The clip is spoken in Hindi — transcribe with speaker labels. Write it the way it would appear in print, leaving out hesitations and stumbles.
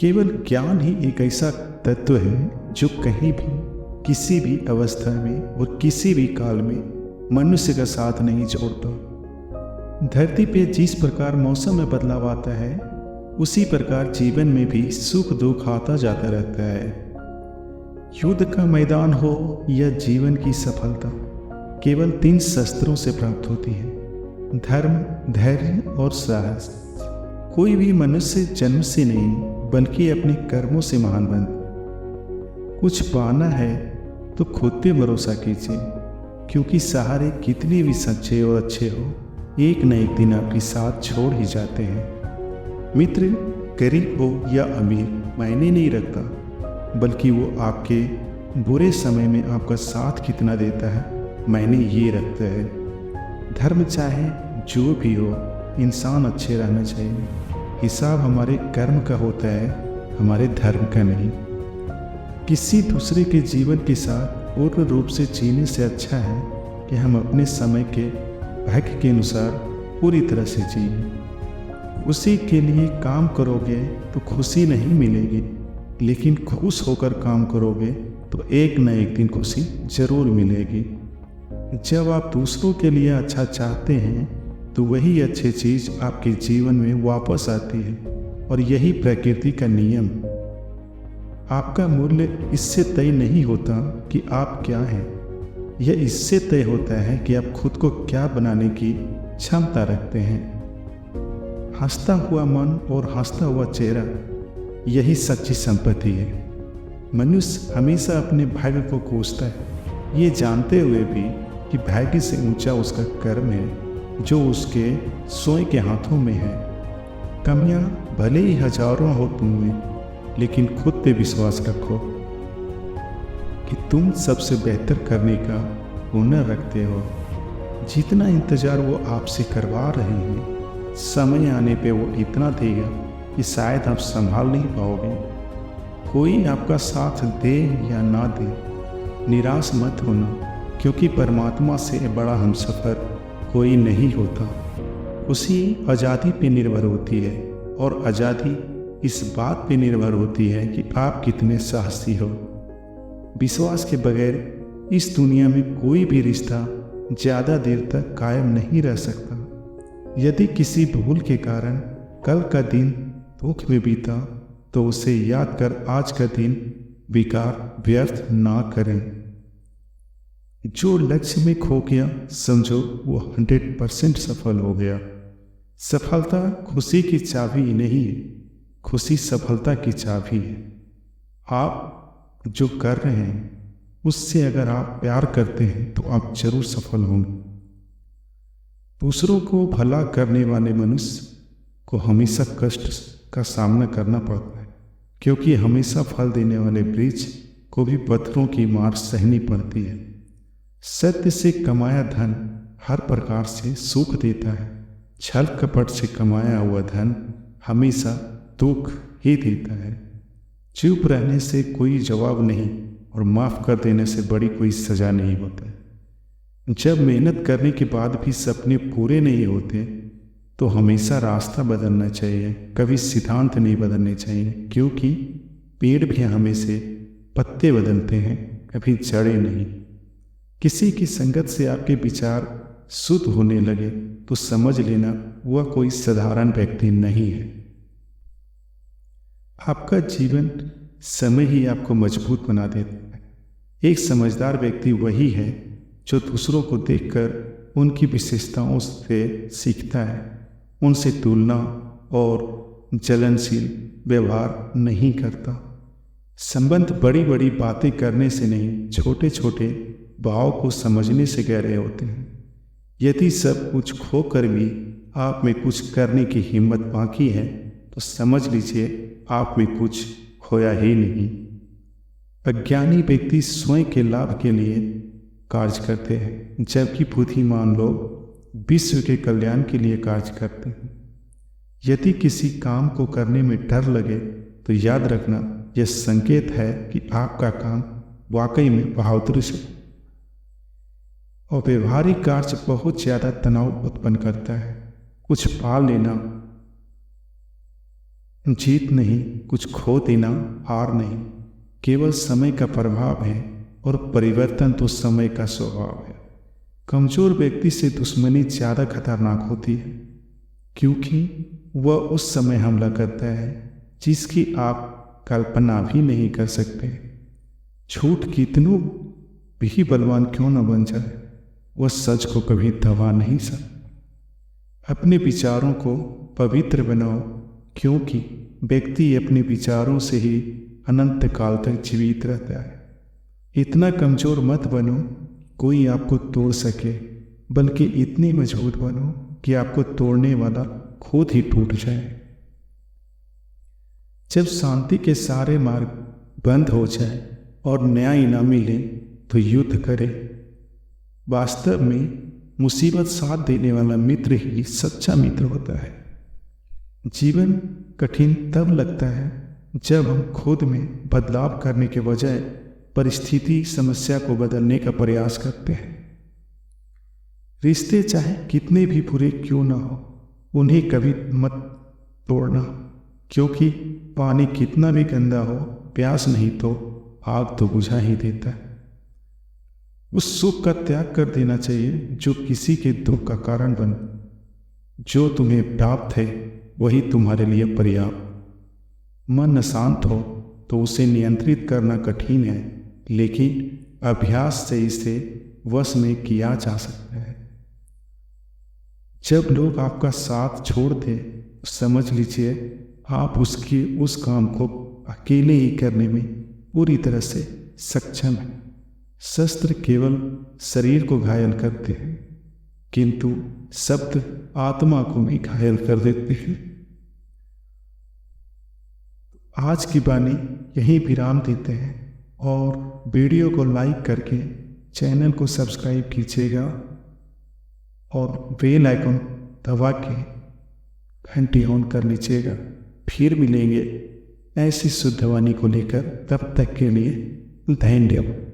Speaker 1: केवल ज्ञान ही एक ऐसा तत्व है जो कहीं भी, किसी भी अवस्था में और किसी भी काल में मनुष्य का साथ नहीं छोड़ता। धरती पे जिस प्रकार मौसम में बदलाव आता है, उसी प्रकार जीवन में भी सुख दुख आता जाता रहता है। युद्ध का मैदान हो या जीवन की सफलता, केवल 3 शस्त्रों से प्राप्त होती है: धर्म, धैर्य और साहस। कोई भी मनुष्य जन्म से नहीं बल्कि अपने कर्मों से महान बनता। कुछ पाना है तो खुद पे भरोसा कीजिए, क्योंकि सहारे कितने भी सच्चे और अच्छे हो, एक न एक दिन आपके साथ छोड़ ही जाते हैं। मित्र गरीब हो या अमीर मायने नहीं रखता, बल्कि वो आपके बुरे समय में आपका साथ कितना देता है मायने ये रखता है। धर्म चाहे जो भी हो, इंसान अच्छे रहना चाहिए। हिसाब हमारे कर्म का होता है, हमारे धर्म का नहीं। किसी दूसरे के जीवन के साथ पूर्ण रूप से जीने से अच्छा है कि हम अपने समय के भाग्य के अनुसार पूरी तरह से जिए। उसी के लिए काम करोगे तो खुशी नहीं मिलेगी, लेकिन खुश होकर काम करोगे तो एक न एक दिन खुशी जरूर मिलेगी। जब आप दूसरों के लिए अच्छा चाहते हैं तो वही अच्छी चीज आपके जीवन में वापस आती है, और यही प्रकृति का नियम। आपका मूल्य इससे तय नहीं होता कि आप क्या हैं, यह इससे तय होता है कि आप खुद को क्या बनाने की क्षमता रखते हैं। हंसता हुआ मन और हंसता हुआ चेहरा, यही सच्ची संपत्ति है। मनुष्य हमेशा अपने भाग्य को कोसता है, ये जानते हुए भी कि भाग्य से ऊंचा उसका कर्म है जो उसके स्वयं के हाथों में है। कमियां भले ही हजारों हो तुम में, लेकिन खुद पे विश्वास रखो कि तुम सबसे बेहतर करने का हुनर रखते हो। जितना इंतजार वो आपसे करवा रहे हैं, समय आने पे वो इतना देगा कि शायद आप संभाल नहीं पाओगे। कोई आपका साथ दे या ना दे, निराश मत होना, क्योंकि परमात्मा से बड़ा हमसफर कोई नहीं होता। उसी आज़ादी पे निर्भर होती है, और आज़ादी इस बात पे निर्भर होती है कि आप कितने साहसी हो। विश्वास के बगैर इस दुनिया में कोई भी रिश्ता ज़्यादा देर तक कायम नहीं रह सकता। यदि किसी भूल के कारण कल का दिन दुख में बीता, तो उसे याद कर आज का दिन बेकार व्यर्थ ना करें। जो लक्ष्य में खो गया, समझो वो 100% सफल हो गया। सफलता खुशी की चाबी नहीं है, खुशी सफलता की चाबी है। आप जो कर रहे हैं उससे अगर आप प्यार करते हैं तो आप जरूर सफल होंगे। दूसरों को भला करने वाले मनुष्य को हमेशा कष्ट का सामना करना पड़ता है, क्योंकि हमेशा फल देने वाले वृक्ष को भी पत्थरों की मार सहनी पड़ती है। सत्य से कमाया धन हर प्रकार से सुख देता है, छल कपट से कमाया हुआ धन हमेशा दुख ही देता है। चुप रहने से कोई जवाब नहीं, और माफ कर देने से बड़ी कोई सजा नहीं होता है। जब मेहनत करने के बाद भी सपने पूरे नहीं होते, तो हमेशा रास्ता बदलना चाहिए, कभी सिद्धांत नहीं बदलने चाहिए, क्योंकि पेड़ भी हमेशा पत्ते बदलते हैं, कभी जड़ें नहीं। किसी की संगत से आपके विचार शुद्ध होने लगे तो समझ लेना वह कोई साधारण व्यक्ति नहीं है। आपका जीवन समय ही आपको मजबूत बना देता है। एक समझदार व्यक्ति वही है जो दूसरों को देखकर उनकी विशेषताओं से सीखता है, उनसे तुलना और जलनशील व्यवहार नहीं करता। संबंध बड़ी बड़ी बातें करने से नहीं, छोटे छोटे भाव को समझने से गहरे होते हैं। यदि सब कुछ खोकर भी आप में कुछ करने की हिम्मत बाकी है, तो समझ लीजिए आप में कुछ खोया ही नहीं। अज्ञानी व्यक्ति स्वयं के लाभ के लिए कार्य करते हैं, जबकि बुद्धिमान लोग विश्व के कल्याण के लिए कार्य करते हैं। यदि किसी काम को करने में डर लगे तो याद रखना, यह संकेत है कि आपका काम वाकई में बहादुरी से और व्यवहारिक कार्य बहुत ज़्यादा तनाव उत्पन्न करता है। कुछ पा लेना जीत नहीं, कुछ खो देना हार नहीं, केवल समय का प्रभाव है और परिवर्तन तो समय का स्वभाव है। कमजोर व्यक्ति से दुश्मनी ज़्यादा खतरनाक होती है, क्योंकि वह उस समय हमला करता है जिसकी आप कल्पना भी नहीं कर सकते। झूठ कितनों भी बलवान क्यों न बन जाए, वह सच को कभी दबा नहीं सकता। अपने विचारों को पवित्र बनाओ, क्योंकि व्यक्ति अपने विचारों से ही अनंत काल तक जीवित रहता है। इतना कमजोर मत बनो कोई आपको तोड़ सके, बल्कि इतनी मजबूत बनो कि आपको तोड़ने वाला खुद ही टूट जाए। जब शांति के सारे मार्ग बंद हो जाए और न्याय न मिले तो युद्ध करें। वास्तव में मुसीबत साथ देने वाला मित्र ही सच्चा मित्र होता है। जीवन कठिन तब लगता है जब हम खुद में बदलाव करने के बजाय परिस्थिति समस्या को बदलने का प्रयास करते हैं। रिश्ते चाहे कितने भी बुरे क्यों ना हो, उन्हें कभी मत तोड़ना, क्योंकि पानी कितना भी गंदा हो, प्यास नहीं तो आग तो बुझा ही देता है। उस सुख का त्याग कर देना चाहिए जो किसी के दुख का कारण बने। जो तुम्हें प्राप्त है वही तुम्हारे लिए पर्याप्त। मन अशांत हो तो उसे नियंत्रित करना कठिन है, लेकिन अभ्यास से इसे वश में किया जा सकता है। जब लोग आपका साथ छोड़ दें, समझ लीजिए आप उस काम को अकेले ही करने में पूरी तरह से सक्षम हैं। शस्त्र केवल शरीर को घायल करते हैं, किंतु शब्द आत्मा को भी घायल कर देते हैं। आज की वाणी यहीं विराम देते हैं और वीडियो को लाइक करके चैनल को सब्सक्राइब कीजिएगा और बेल आइकन दबा के घंटी ऑन कर लीजिएगा। फिर मिलेंगे ऐसी शुद्ध वाणी को लेकर, तब तक के लिए धन्यवाद।